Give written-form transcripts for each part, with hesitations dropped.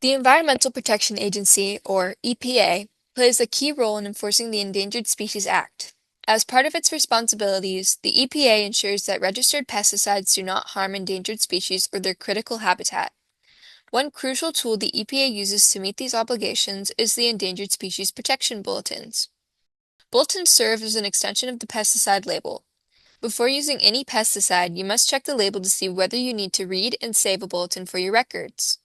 The Environmental Protection Agency, or EPA, plays a key role in enforcing the Endangered Species Act. As part of its responsibilities, the EPA ensures that registered pesticides do not harm endangered species or their critical habitat. One crucial tool the EPA uses to meet these obligations is the Endangered Species Protection Bulletins. Bulletins serve as an extension of the pesticide label. Before using any pesticide, you must check the label to see whether you need to read and save a bulletin for your records.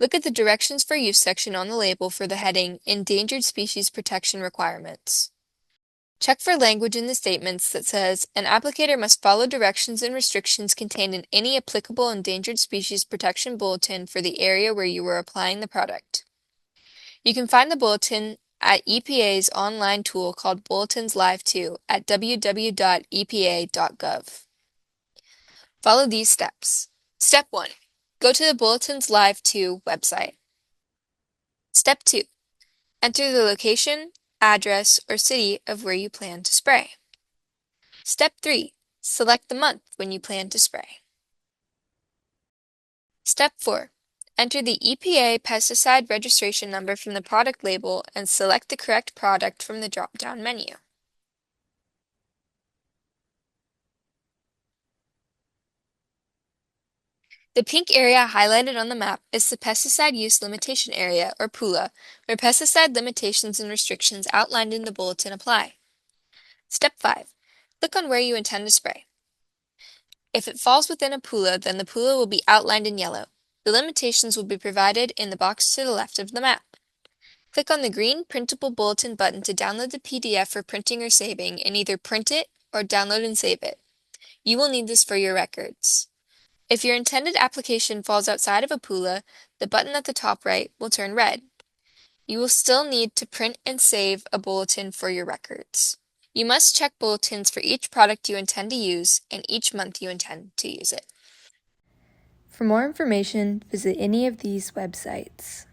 Look at the Directions for Use section on the label for the heading Endangered Species Protection Requirements. Check for language in the statements that says, an applicator must follow directions and restrictions contained in any applicable Endangered Species Protection Bulletin for the area where you are applying the product. You can find the bulletin at EPA's online tool called Bulletins Live 2 at www.epa.gov. Follow these steps. Step 1. Go to the Bulletins Live 2 website. Step 2. Enter the location, address, or city of where you plan to spray. Step 3. Select the month when you plan to spray. Step 4. Enter the EPA pesticide registration number from the product label and select the correct product from the drop-down menu. The pink area highlighted on the map is the Pesticide Use Limitation Area, or PULA, where pesticide limitations and restrictions outlined in the bulletin apply. Step 5. Click on where you intend to spray. If it falls within a PULA, then the PULA will be outlined in yellow. The limitations will be provided in the box to the left of the map. Click on the green Printable Bulletin button to download the PDF for printing or saving and either print it or download and save it. You will need this for your records. If your intended application falls outside of a PULA, the button at the top right will turn red. You will still need to print and save a bulletin for your records. You must check bulletins for each product you intend to use and each month you intend to use it. For more information, visit any of these websites.